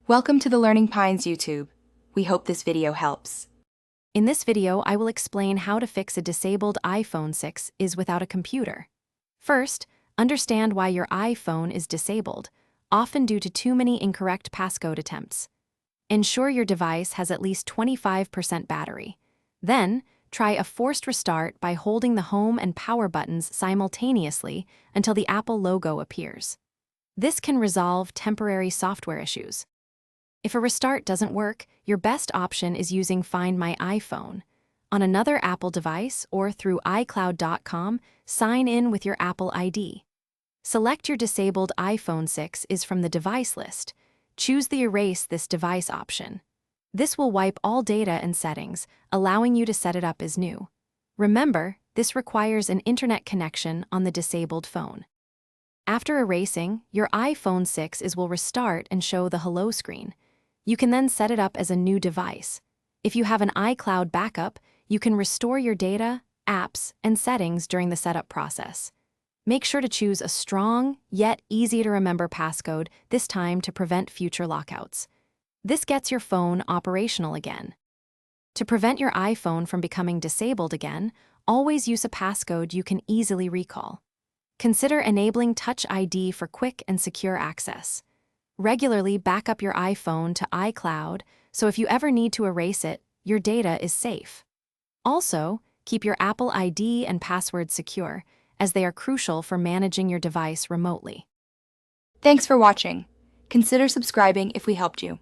Welcome to the Learning Pines YouTube. We hope this video helps. In this video, I will explain how to fix a disabled iPhone 6 without a computer. First, understand why your iPhone is disabled, often due to too many incorrect passcode attempts. Ensure your device has at least 25% battery. Then, try a forced restart by holding the home and power buttons simultaneously until the Apple logo appears. This can resolve temporary software issues. If a restart doesn't work, your best option is using Find My iPhone. On another Apple device or through iCloud.com, sign in with your Apple ID. Select your disabled iPhone 6 from the device list. Choose the Erase this device option. This will wipe all data and settings, allowing you to set it up as new. Remember, this requires an internet connection on the disabled phone. After erasing, your iPhone 6 will restart and show the Hello screen. You can then set it up as a new device. If you have an iCloud backup, you can restore your data, apps, and settings during the setup process. Make sure to choose a strong, yet easy-to-remember passcode this time to prevent future lockouts. This gets your phone operational again. To prevent your iPhone from becoming disabled again, always use a passcode you can easily recall. Consider enabling Touch ID for quick and secure access. Regularly back up your iPhone to iCloud, so if you ever need to erase it, your data is safe. Also, keep your Apple ID and password secure, as they are crucial for managing your device remotely. Thanks for watching. Consider subscribing if we helped you.